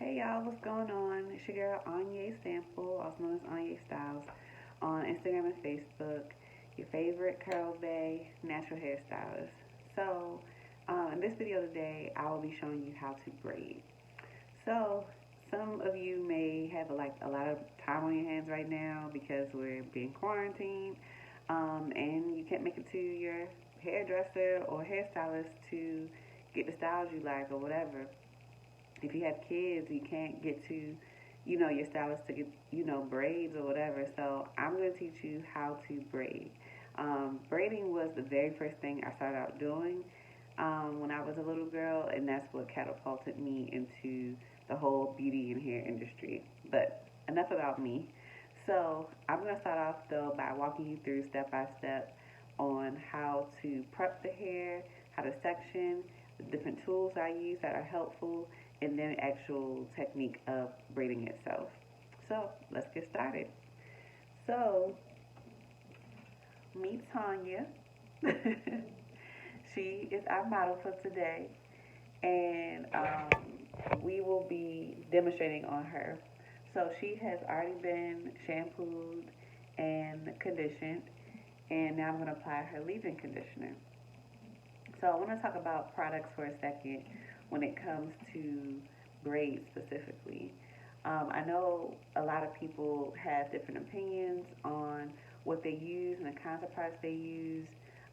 Hey y'all, what's going on? It's your girl Anya Sample, also known as Anya Styles, on Instagram and Facebook. Your favorite curl bay natural hairstylist. So, in this video today, I will be showing you how to braid. So, some of you may have like a lot of time on your hands right now because we're being quarantined, and you can't make it to your hairdresser or hairstylist to get the styles you like or whatever. If you have kids, you can't get to, your stylist to get, braids or whatever. So I'm going to teach you how to braid. Braiding was the very first thing I started out doing when I was a little girl, and that's what catapulted me into the whole beauty and hair industry. But enough about me. So I'm going to start off though by walking you through step by step on how to prep the hair, how to section, the different tools I use that are helpful, and then actual technique of braiding itself. So let's get started. So meet Tanya. She is our model for today, and we will be demonstrating on her. So she has already been shampooed and conditioned, and now I'm going to apply her leave-in conditioner. So I want to talk about products for a second when it comes to braids specifically. I know a lot of people have different opinions on what they use and the kinds of products they use,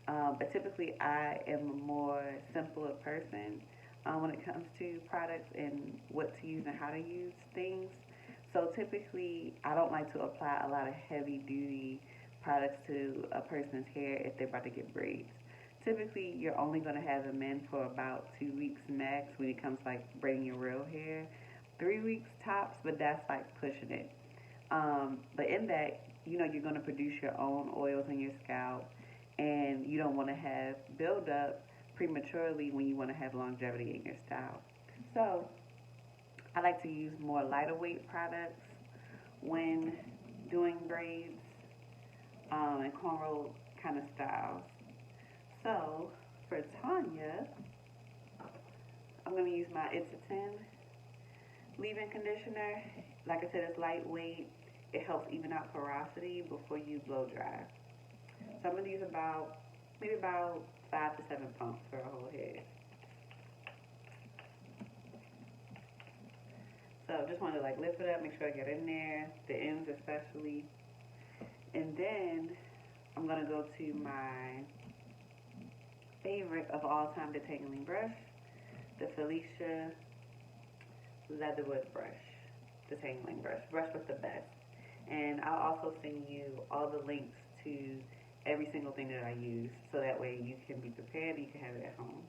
but typically I am a more simpler person when it comes to products and what to use and how to use things. So typically I don't like to apply a lot of heavy duty products to a person's hair if they're about to get braids. Typically, you're only going to have them in for about 2 weeks max when it comes like braiding your real hair. 3 weeks tops, but that's like pushing it. But in that, you're going to produce your own oils in your scalp, and you don't want to have buildup prematurely when you want to have longevity in your style. So, I like to use more lighter weight products when doing braids and cornrow kind of styles. So for Tanya, I'm going to use my It's a 10 leave-in conditioner. Like I said, it's lightweight. It helps even out porosity before you blow dry. So I'm going to use maybe about 5 to 7 pumps for a whole head. So just want to like lift it up, make sure I get in there, the ends especially. And then I'm going to go to my favorite of all time detangling brush, the Felicia Leatherwood brush, detangling brush with the best. And I'll also send you all the links to every single thing that I use, so that way you can be prepared and you can have it at home.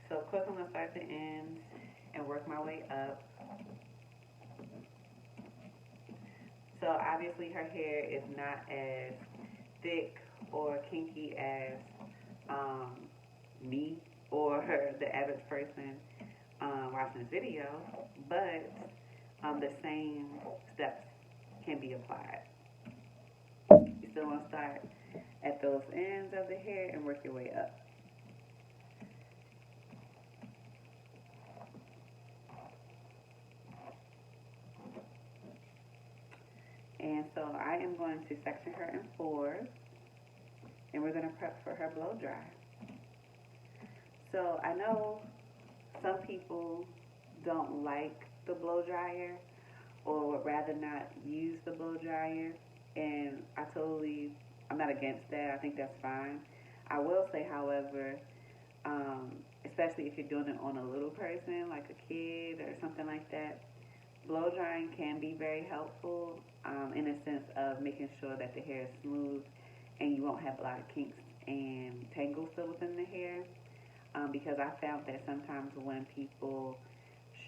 So of course I'm going to start at the ends and work my way up. So obviously her hair is not as thick or kinky as me or the average person watching this video, but the same steps can be applied. You still want to start at those ends of the hair and work your way up. And so I am going to section her in fours, and we're going to prep for her blow dry. So I know some people don't like the blow dryer or would rather not use the blow dryer, and I'm not against that. I think that's fine. I will say, however, especially if you're doing it on a little person, like a kid or something like that, blow drying can be very helpful in a sense of making sure that the hair is smooth and you won't have a lot of kinks and tangles still within the hair. Because I found that sometimes when people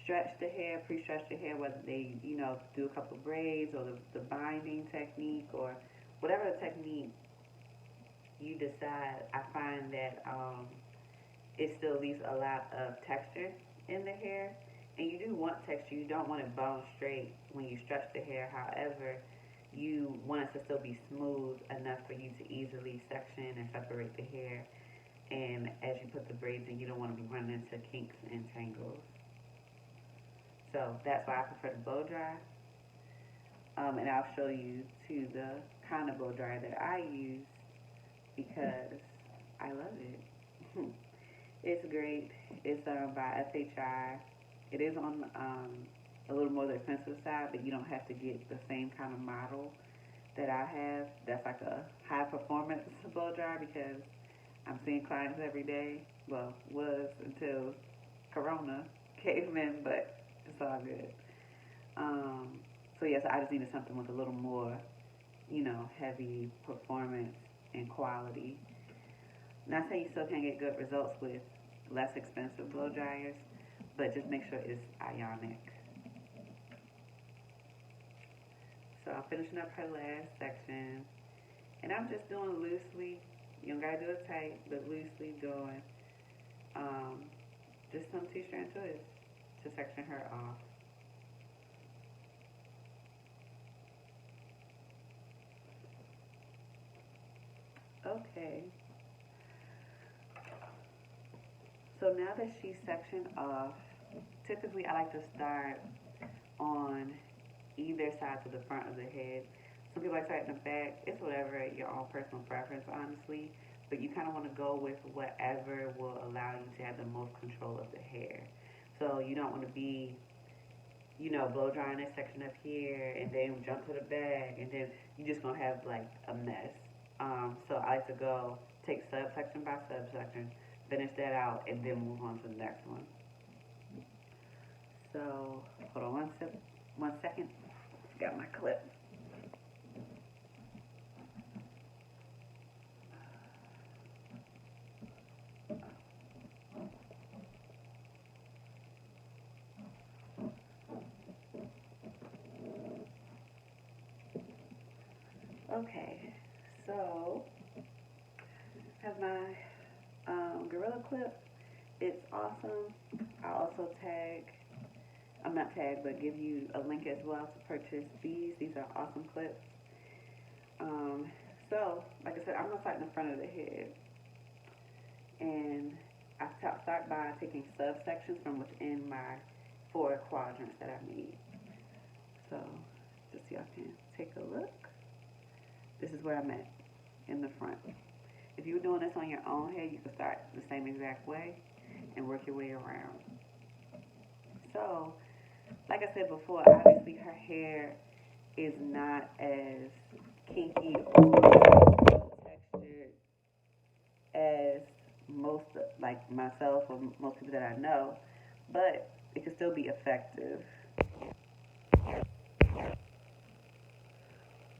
stretch the hair, pre-stretch the hair, whether they, do a couple of braids or the binding technique or whatever the technique you decide, I find that it still leaves a lot of texture in the hair. And you do want texture. You don't want it bone straight when you stretch the hair. However, you want it to still be smooth enough for you to easily section and separate the hair. And as you put the braids in, you don't want to be running into kinks and tangles. So that's why I prefer to blow dry. And I'll show you to the kind of blow dryer that I use because I love it. It's great. It's by SHI. It is on a little more the expensive side, but you don't have to get the same kind of model that I have. That's like a high performance blow dryer because I'm seeing clients every day. Well, was until Corona came in, but it's all good. So yes, I just needed something with a little more, heavy performance and quality. Not saying you still can't get good results with less expensive blow dryers, but just make sure it's ionic. So I'm finishing up her last section, and I'm just doing loosely. You don't gotta do it tight, but loosely doing just some two-strand twists to section her off. Okay. So now that she's sectioned off, typically I like to start on either side to the front of the head. Some people like starting in the back. It's whatever your own personal preference, honestly. But you kind of want to go with whatever will allow you to have the most control of the hair. So you don't want to be, blow drying this section up here and then jump to the back and then you're just going to have like a mess. So I like to go take subsection by subsection, finish that out, and then move on to the next one. So hold on one second. Got my clip. Okay, so I have my Gorilla clip. It's awesome. I also I'm not tag, but give you a link as well to purchase these. These are awesome clips. So, like I said, I'm going to start in the front of the head. And I start by taking subsections from within my 4 quadrants that I made. So, just so y'all can take a look. This is where I'm at in the front. If you were doing this on your own head, you could start the same exact way and work your way around. So, like I said before, obviously her hair is not as kinky or textured as most, like myself or most people that I know, but it can still be effective.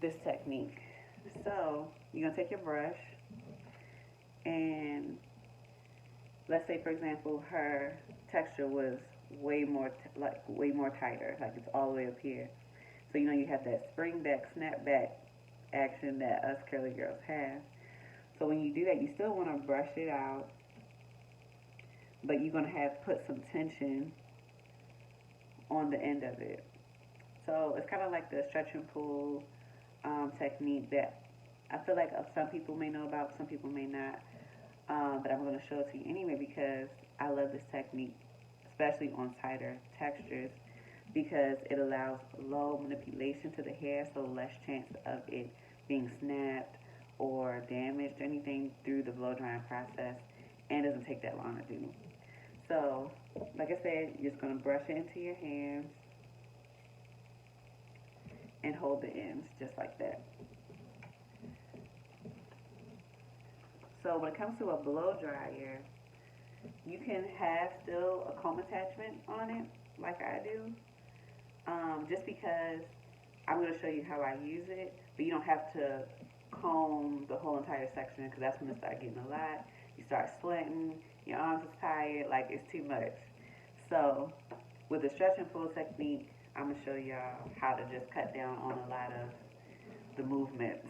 This technique. So, you're going to take your brush and let's say, for example, her texture was way more tighter, like it's all the way up here. So you have that spring back, snap back action that us curly girls have. So when you do that, you still want to brush it out, but you're going to have put some tension on the end of it. So it's kind of like the stretch and pull technique that I feel like some people may know about, some people may not. But I'm going to show it to you anyway because I love this technique, especially on tighter textures, because it allows low manipulation to the hair, so less chance of it being snapped or damaged or anything through the blow drying process, and it doesn't take that long to do. So, like I said, you're just going to brush it into your hands and hold the ends just like that. So when it comes to a blow dryer, you can have still a comb attachment on it, like I do, just because I'm going to show you how I use it, but you don't have to comb the whole entire section because that's when it starts getting a lot. You start sweating, your arms are tired, like it's too much. So with the stretch and pull technique, I'm going to show y'all how to just cut down on a lot of the movements.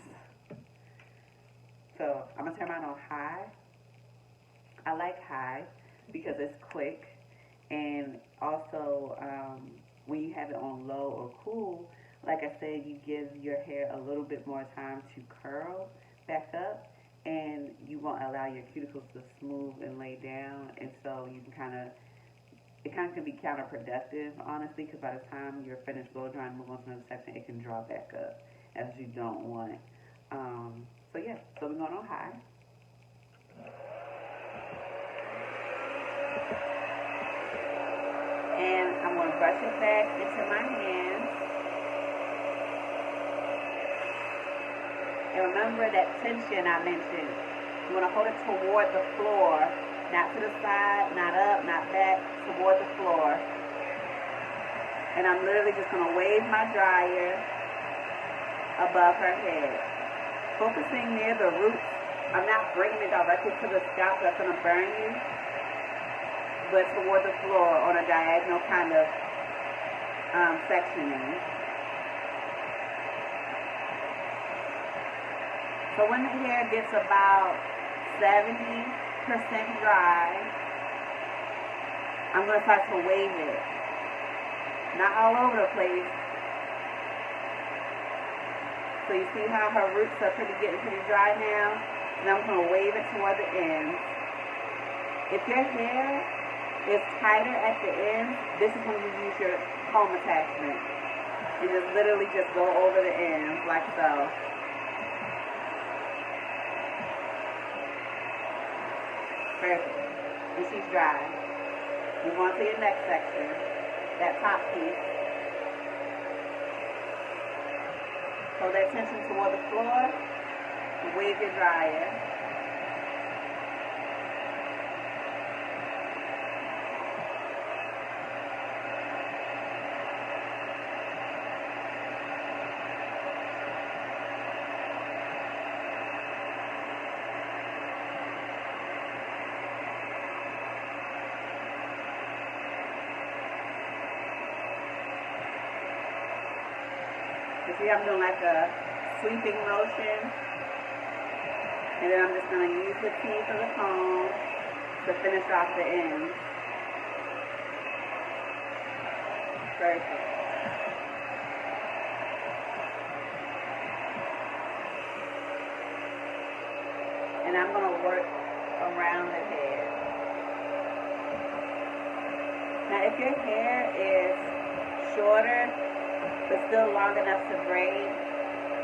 So I'm going to turn mine on high. I like high because it's quick, and also when you have it on low or cool, like I said, you give your hair a little bit more time to curl back up, and you won't allow your cuticles to smooth and lay down, and so you can kind of it kind of can be counterproductive, honestly, because by the time you're finished blow drying and move on to another section, it can draw back up, as you don't want. So yeah, so we're going on high. And I'm going to brush it back into my hands. And remember that tension I mentioned. You want to hold it toward the floor, not to the side, not up, not back, toward the floor. And I'm literally just going to wave my dryer above her head. Focusing near the roots. I'm not bringing it directly to the scalp, that's going to burn you, but toward the floor on a diagonal kind of sectioning. So when the hair gets about 70% dry, I'm going to start to wave it. Not all over the place. So you see how her roots are getting pretty dry now? And I'm going to wave it toward the ends. If your hair is tighter at the ends, this is when you use your comb attachment. And just literally just go over the ends like so. Perfect. And she's dry. Move on to your next section. That top piece. Hold that tension toward the floor. Wave your dryer. You see, I'm doing like a sweeping motion, and then I'm just going to use the teeth of the comb to finish off the ends. Perfect. And I'm going to work around the head. Now, if your hair is shorter, but still long enough to braid,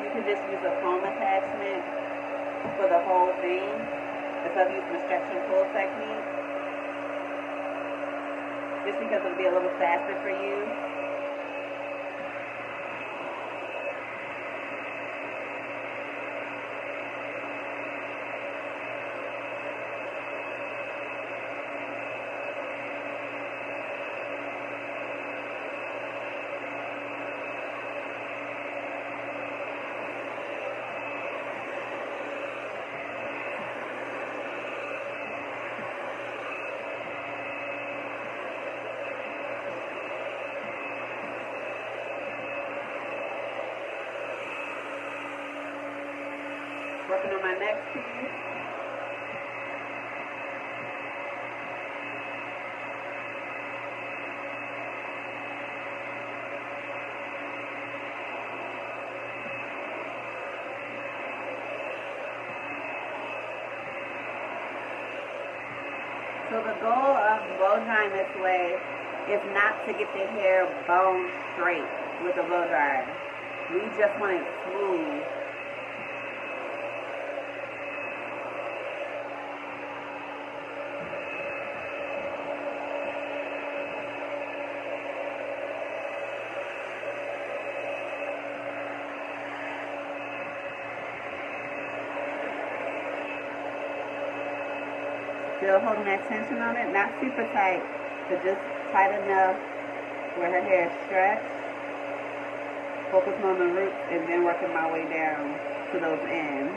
you can just use a comb attachment for the whole thing instead of using the stretch and pull technique, just because it'll be a little faster for you. Working on my next piece. So the goal of blow drying this way is not to get the hair bone straight with the blow dryer. We just want it smooth. Still holding that tension on it, not super tight, but just tight enough where her hair is stretched. Focusing on the roots and then working my way down to those ends.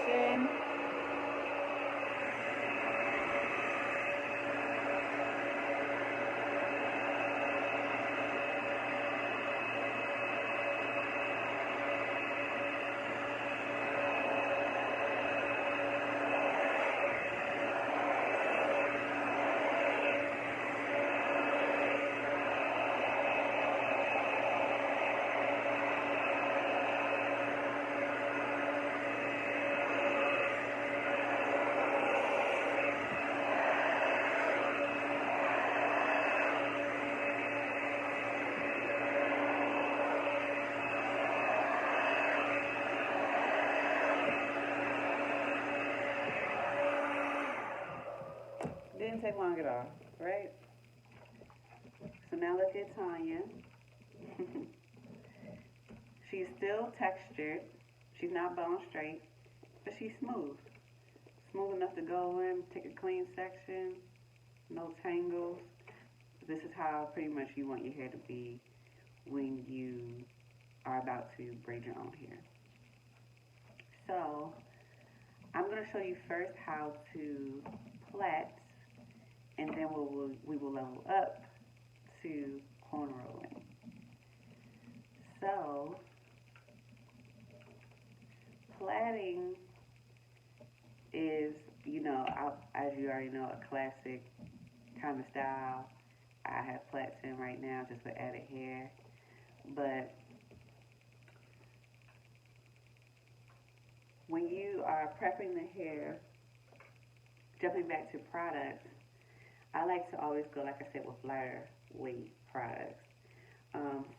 section. Didn't take long at all, right? So now look at Tanya. She's still textured. She's not bone straight, but she's smooth. Smooth enough to go in, take a clean section, no tangles. This is how pretty much you want your hair to be when you are about to braid your own hair. So I'm going to show you first how to plait, and then we will level up to cornrowing. So plaiting is, as you already know, a classic kind of style. I have plaits in right now just for added hair, but when you are prepping the hair, jumping back to products, I like to always go, like I said, with lighter weight products.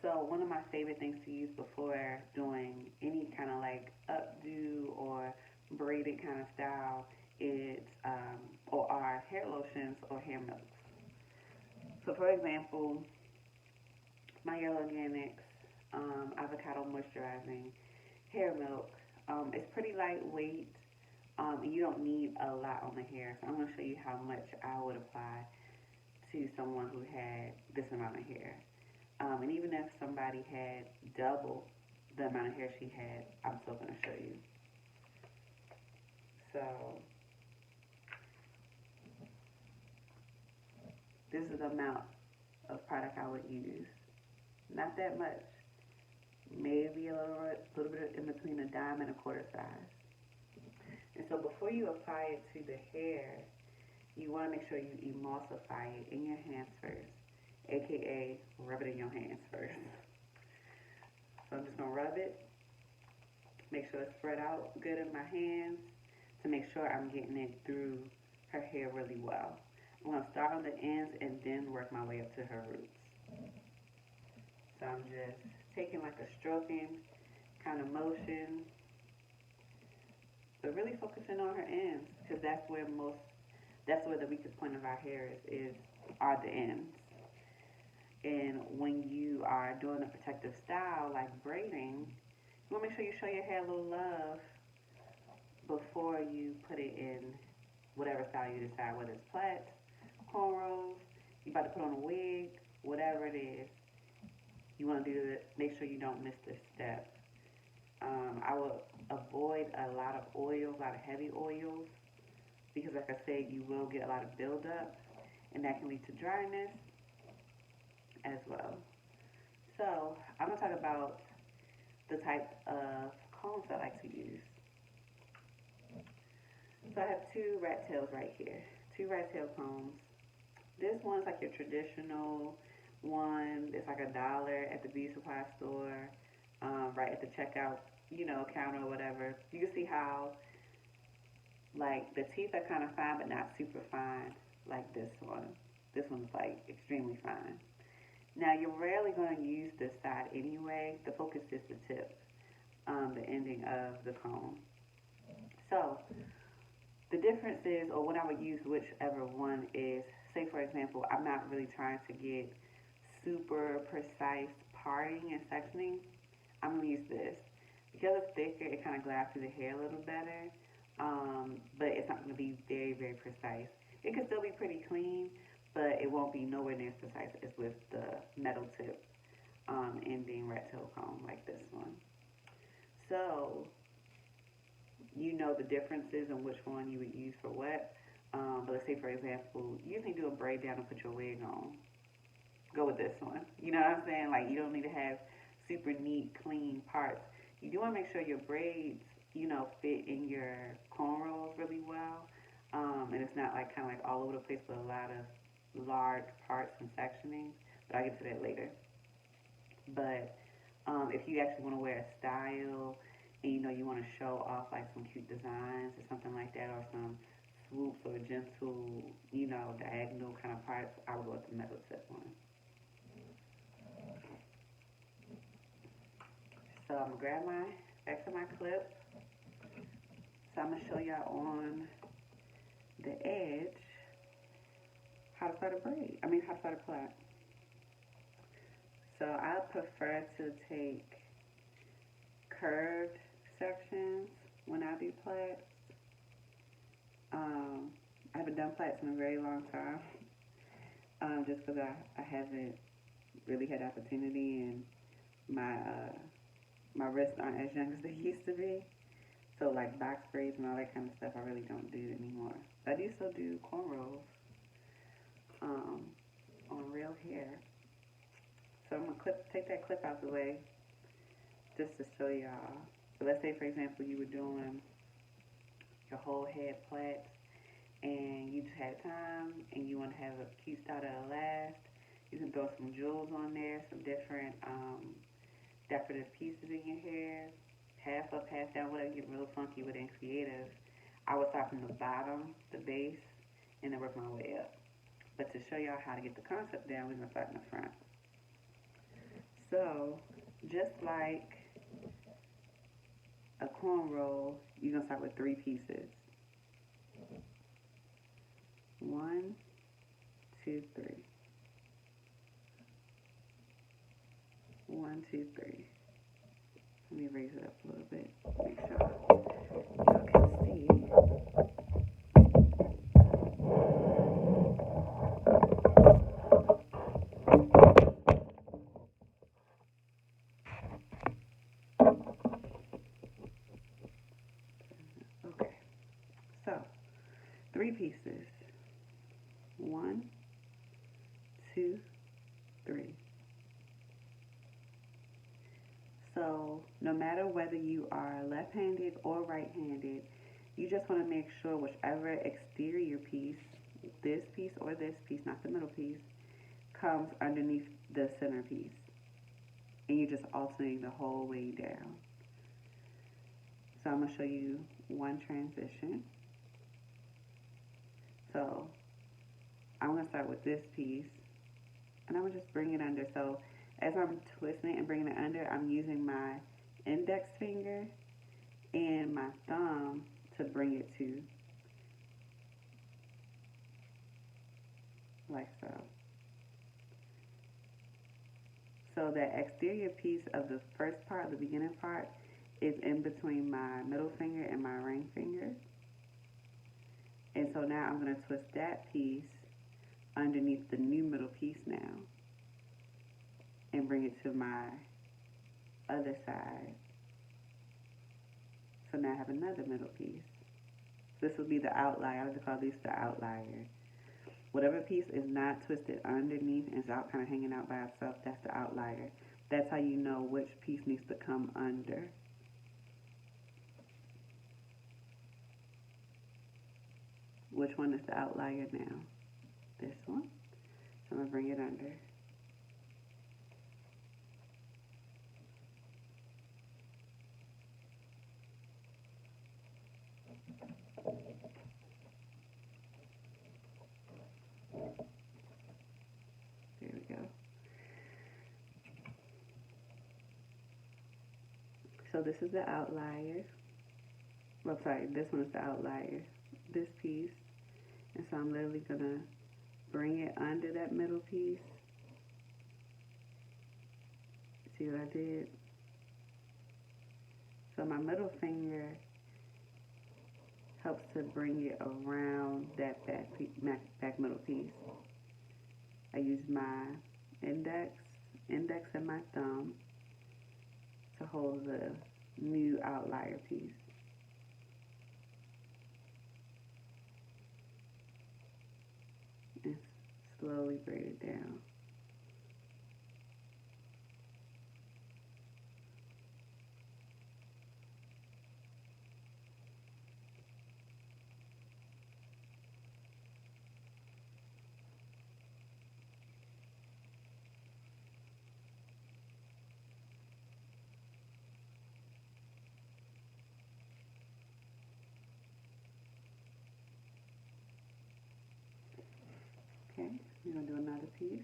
So one of my favorite things to use before doing any kind of like updo or braided kind of style is or are hair lotions or hair milks. So for example, my Yellow Organics avocado moisturizing hair milk. It's pretty lightweight, and you don't need a lot on the hair. So I'm going to show you how much I would apply to someone who had this amount of hair. And even if somebody had double the amount of hair she had, I'm still going to show you. So this is the amount of product I would use. Not that much. Maybe a little bit in between a dime and a quarter size. And so before you apply it to the hair, you want to make sure you emulsify it in your hands first, aka rub it in your hands first. So I'm just going to rub it, make sure it's spread out good in my hands to make sure I'm getting it through her hair really well. I'm going to start on the ends and then work my way up to her roots. So I'm just taking like a stroking kind of motion, but really focusing on her ends, because that's where the weakest point of our hair are the ends. And when you are doing a protective style like braiding, you want to make sure you show your hair a little love before you put it in whatever style you decide, whether it's plaits, cornrows, you about to put on a wig, whatever it is. You want to do it, make sure you don't miss this step. I will avoid a lot of oils, a lot of heavy oils, because like I said, you will get a lot of buildup, and that can lead to dryness as well. So I'm going to talk about the type of combs I like to use. So I have two rat tails right here, two rat tail combs. This one's like your traditional one. It's like $1 at the beauty supply store, right at the checkout, counter or whatever. You can see how, like, the teeth are kind of fine, but not super fine, like this one. This one's like extremely fine. Now you're rarely going to use this side anyway. The focus is the tip, the ending of the comb. So the difference is, or what I would use, whichever one is, say for example, I'm not really trying to get super precise parting and sectioning. I'm going to use this. Because it's thicker, it kind of glides through the hair a little better, but it's not going to be very, very precise. It can still be pretty clean, but it won't be nowhere near as precise as with the metal tip ending rat tail comb like this one. So you know the differences and which one you would use for what. But let's say, for example, you just need to do a braid down and put your wig on. Go with this one. You know what I'm saying? Like, you don't need to have super neat, clean parts. You do want to make sure your braids, fit in your cornrows really well. And it's not like kind of like all over the place with a lot of large parts and sectioning. But I'll get to that later. But if you actually want to wear a style and you want to show off like some cute designs or something like that, or some swoops or gentle, diagonal kind of parts, I would go with the metal tip one. So I'm gonna grab my back to my clip. So I'm gonna show y'all on the edge how to start a braid. How to start a plait. So I prefer to take curved sections when I do plaits. I haven't done plaits in a very long time, just because I haven't really had opportunity, and my wrists aren't as young as they used to be. So like box braids and all that kind of stuff, I really don't do anymore. But I do still do cornrows on real hair. So I'm gonna take that clip out the way just to show y'all. So let's say, for example, you were doing your whole head plaits, and you just had time, and you want to have a cute style that'll last. You can throw some jewels on there, some different decorative pieces in your hair, half up, half down, whatever. Get real funky with it and creative. I would start from the bottom, the base, and then work my way up. But to show y'all how to get the concept down, we're gonna start in the front. So just like a cornrow, you're gonna start with 3 pieces. 1, 2, 3. 1, 2, 3. Let me raise it up a little bit. Make sure y'all can see. Okay. So 3 pieces. 1, 2, 3. So no matter whether you are left-handed or right-handed, you just want to make sure whichever exterior piece, this piece or this piece, not the middle piece, comes underneath the center piece. And you're just alternating the whole way down. So I'm going to show you one transition. So I'm going to start with this piece, and I'm going to just bring it under. So as I'm twisting it and bringing it under, I'm using my index finger and my thumb to bring it to, like so. So that exterior piece of the first part, the beginning part, is in between my middle finger and my ring finger. And so now I'm going to twist that piece underneath the new middle piece now and bring it to my other side. So now I have another middle piece. This will be the outlier. I like to call this the outlier. Whatever piece is not twisted underneath and is out kind of hanging out by itself, that's the outlier. That's how you know which piece needs to come under. Which one is the outlier now? This one. So I'm going to bring it under. There we go. So this is the outlier. Well, sorry, this one is the outlier. This piece. And so I'm literally going to bring it under that middle piece. See what I did? So my middle finger helps to bring it around that back middle piece. I use my index and my thumb to hold the new outlier piece. slowly braid it down. Okay, we're going to do another piece.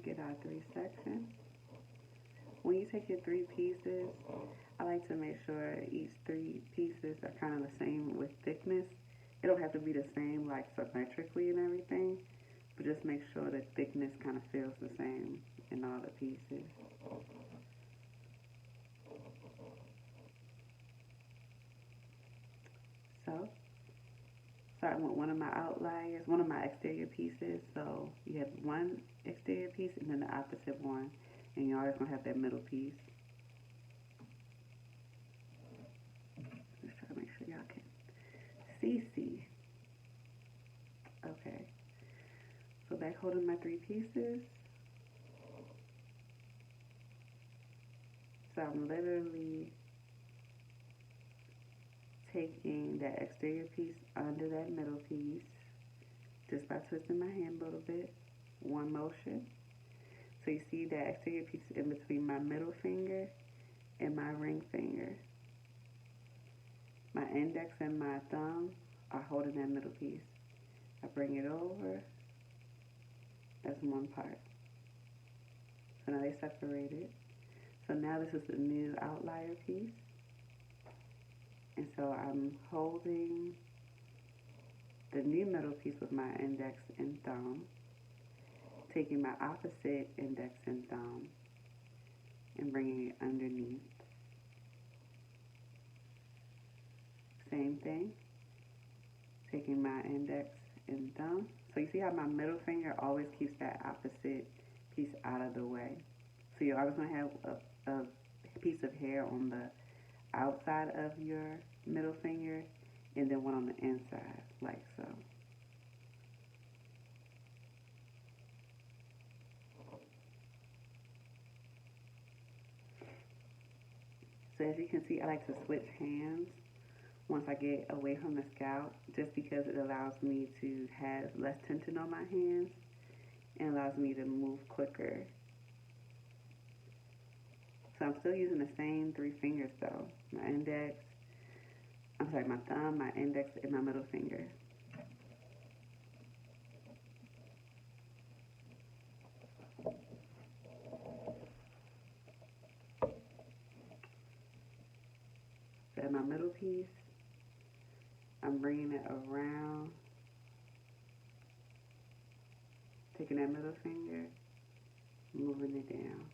Get our 3 sections. When you take your 3 pieces, I like to make sure each 3 pieces are kind of the same with thickness. It don't have to be the same like symmetrically and everything, but just make sure the thickness kind of feels the same in all the pieces. So, starting with one of my outliers, one of my exterior pieces. So you have one exterior piece and then the opposite one, and you're always gonna have that middle piece. Let's try to make sure y'all can see. Okay. So back holding my 3 pieces. So I'm literally taking that exterior piece under that middle piece just by twisting my hand a little bit. One motion. So you see that exterior piece in between my middle finger and my ring finger. My index and my thumb are holding that middle piece. I bring it over. That's one part. So now they separated. So now this is the new outlier piece. And so I'm holding the new middle piece with my index and thumb, taking my opposite index and thumb and bringing it underneath. Same thing, taking my index and thumb. So you see how my middle finger always keeps that opposite piece out of the way. So you're always going to have a piece of hair on the outside of your middle finger and then one on the inside, like so. So as you can see, I like to switch hands once I get away from the scalp, just because it allows me to have less tension on my hands and allows me to move quicker. So I'm still using the same 3 fingers though. My thumb, my index, and my middle finger. So my middle piece, I'm bringing it around, taking that middle finger, moving it down.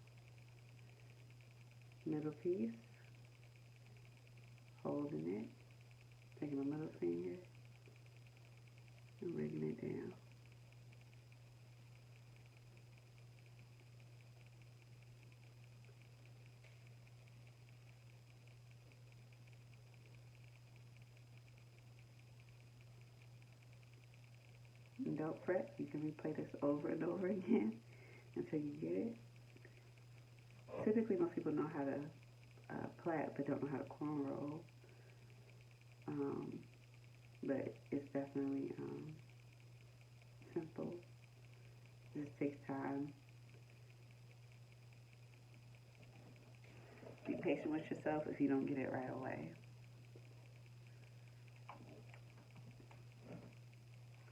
Middle piece, holding it, taking my middle finger, and bringing it down. And don't fret, you can replay this over and over again until you get it. Typically, most people know how to plait, but don't know how to cornrow. But it's definitely simple. It just takes time. Be patient with yourself if you don't get it right away.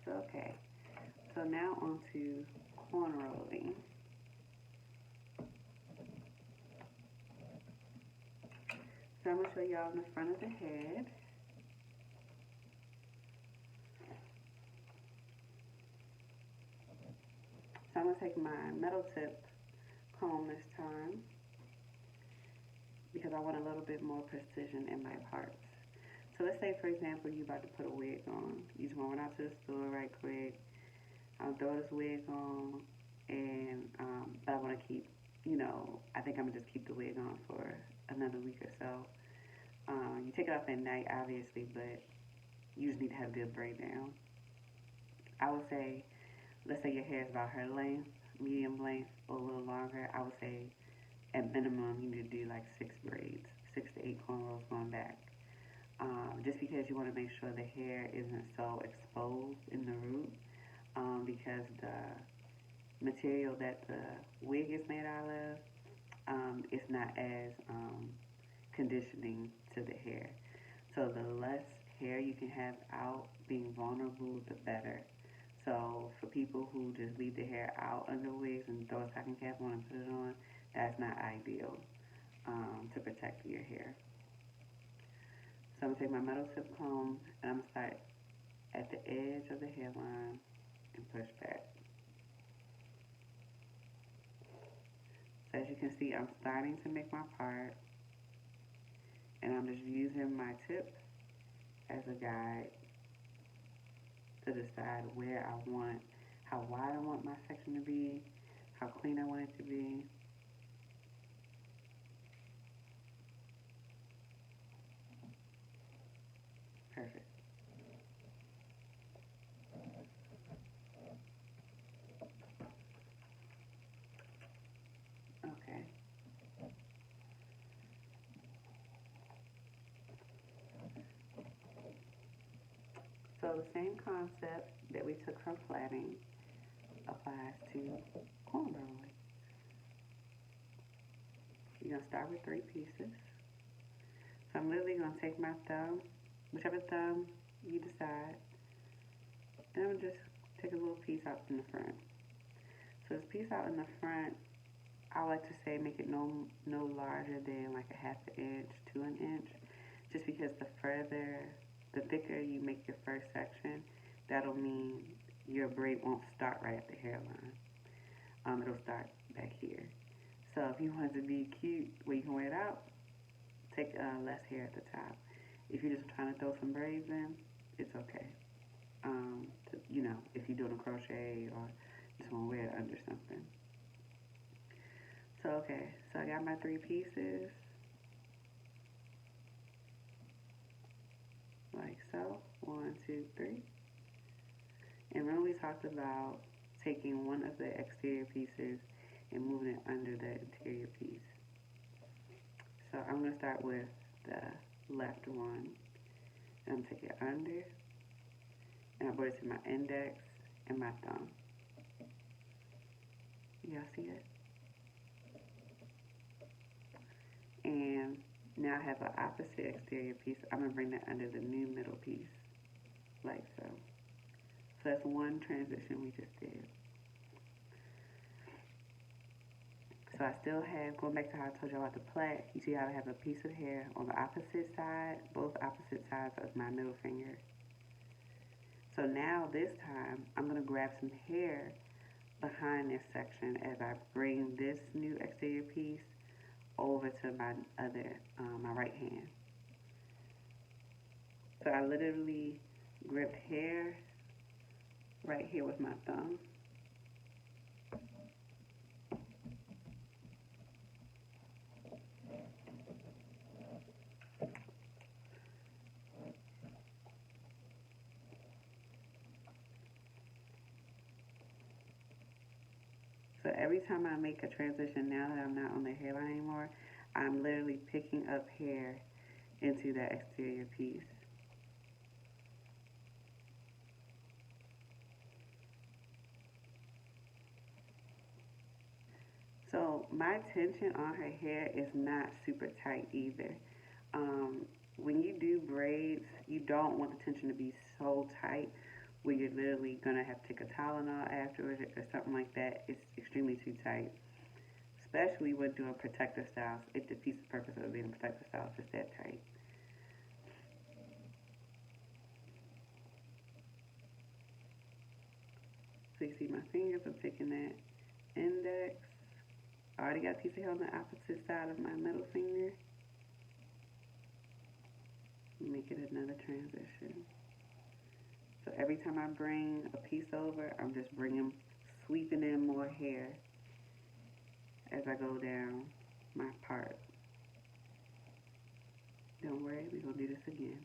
So, okay. So now on to cornrowing. So I'm going to show y'all in the front of the head. So I'm going to take my metal tip comb this time because I want a little bit more precision in my parts. So let's say, for example, you about to put a wig on. You just want to run out to the store right quick. I'll throw this wig on, and but I want to keep, I think I'm gonna just keep the wig on for another week or so. You take it off at night, obviously, but you just need to have good braid down. I would say, let's say your hair is about her length, medium length, or a little longer. I would say at minimum you need to do like 6 braids, 6 to 8 cornrows going back. Just because you want to make sure the hair isn't so exposed in the root, because the material that the wig is made out of is not as conditioning to the hair. So the less hair you can have out being vulnerable, the better. So for people who just leave the hair out under wigs and throw a stocking cap on and put it on, that's not ideal to protect your hair. So I'm gonna take my metal tip comb and I'm gonna start at the edge of the hairline and push back. So as you can see, I'm starting to make my part, and I'm just using my tip as a guide to decide where I want, how wide I want my section to be, how clean I want it to be. Perfect. Okay. So the same concept that we took from plaiting applies to cornrowing. You're going to start with 3 pieces. So I'm literally going to take my thumb, whichever thumb you decide, and I'm going to just take a little piece out in the front. So this piece out in the front, I like to say make it no larger than like a half an inch to an inch, just because the thicker you make your first section, that'll mean your braid won't start right at the hairline. It'll start back here. So if you want it to be cute where you can wear it out, take less hair at the top. If you're just trying to throw some braids in, it's okay. If you're doing a crochet or just want to wear it under something. So okay, so I got my 3 pieces, like so, 1, 2, 3. And remember we talked about taking one of the exterior pieces and moving it under the interior piece. So I'm going to start with the left one. And I'm going to take it under, and I put it to my index and my thumb. Y'all see it? And now I have an opposite exterior piece. I'm going to bring that under the new middle piece, like so. So that's one transition we just did. So I still have, going back to how I told you about the plait, you see how I have a piece of hair on the opposite side, both opposite sides of my middle finger. So now this time, I'm going to grab some hair behind this section as I bring this new exterior piece over to my my right hand. So I literally gripped hair right here with my thumb. So every time I make a transition, now that I'm not on the hairline anymore, I'm literally picking up hair into that exterior piece. So my tension on her hair is not super tight either. When you do braids, you don't want the tension to be so tight where you're literally gonna have to take a Tylenol afterwards or something like that. It's extremely too tight, especially when doing protective styles. It defeats the purpose of it being a protective style if it's that tight. So you see my fingers, I'm taking that index. I already got a piece of hair on the opposite side of my middle finger. Make it another transition. So every time I bring a piece over, I'm just sweeping in more hair as I go down my part. Don't worry, we're going to do this again.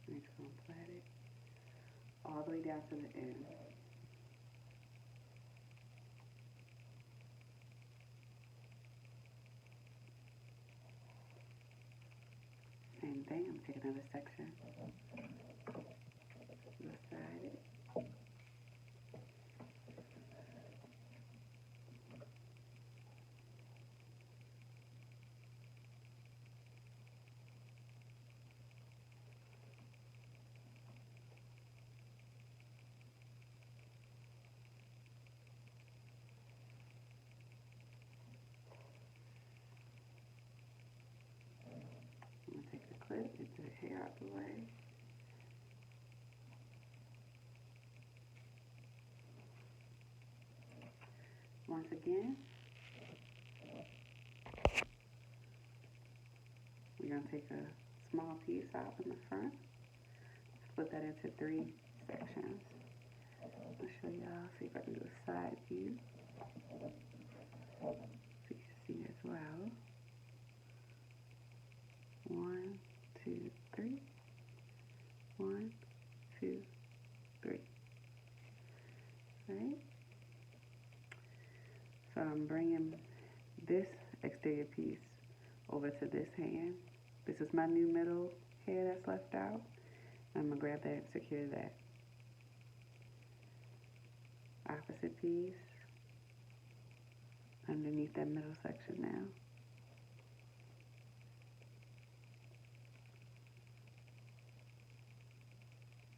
I'm just going to plait it all the way down to the end. Same thing, I'm taking another section, beside it. I'm going to take the clip, get the hair out the way. Once again, we're going to take a small piece out in the front, split that into 3 sections. I'll show y'all, see if I can do a side view so you can see as well. 1, 2, 3. 1, 2, 3. Right? So I'm bringing this exterior piece over to this hand. This is my new middle hair that's left out. I'm going to grab that and secure that. Opposite piece underneath that middle section now.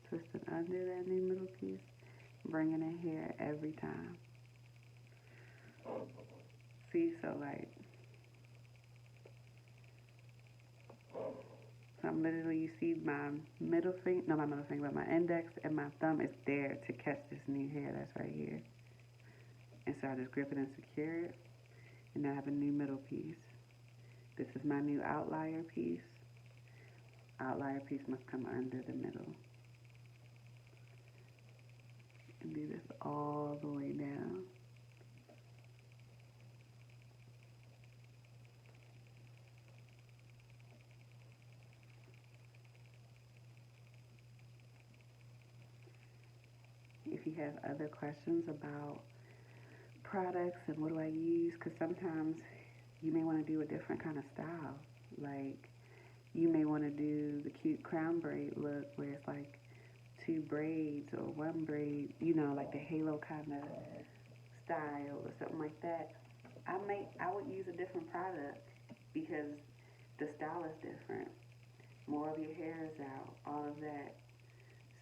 Twist it under that new middle piece, bringing it here every time. See, so like, so I'm literally, you see my middle finger, not my middle finger, but my index and my thumb is there to catch this new hair that's right here. And so I just grip it and secure it, and now I have a new middle piece. This is my new outlier piece. Outlier piece must come under the middle. And do this all the way down. If you have other questions about products and what do I use, because sometimes you may want to do a different kind of style. Like, you may want to do the cute crown braid look where it's like 2 braids or 1 braid, you know, like the halo kind of style or something like that. I would use a different product because the style is different. More of your hair is out, all of that.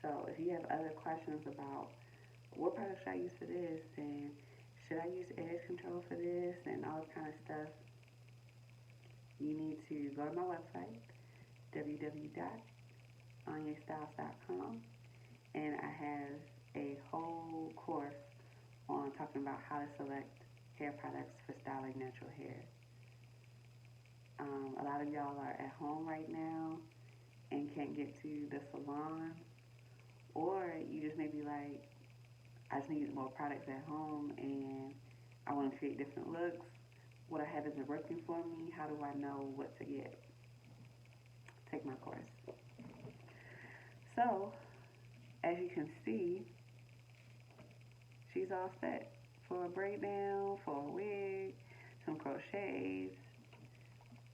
So if you have other questions about what product should I use for this, and should I use edge control for this, and all this kind of stuff, you need to go to my website, www.anyastyles.com, and I have a whole course on talking about how to select hair products for styling natural hair. A lot of y'all are at home right now and can't get to the salon, or you just may be like, I just need more products at home and I want to create different looks. What I have isn't working for me. How do I know what to get? Take my course. So, as you can see, she's all set for a braid down, for a wig, some crochets.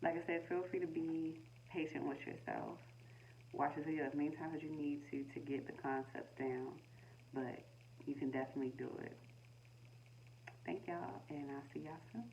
Like I said, feel free to be patient with yourself. Watch the video as many times as you need to get the concepts down, but you can definitely do it. Thank y'all, and I'll see y'all soon.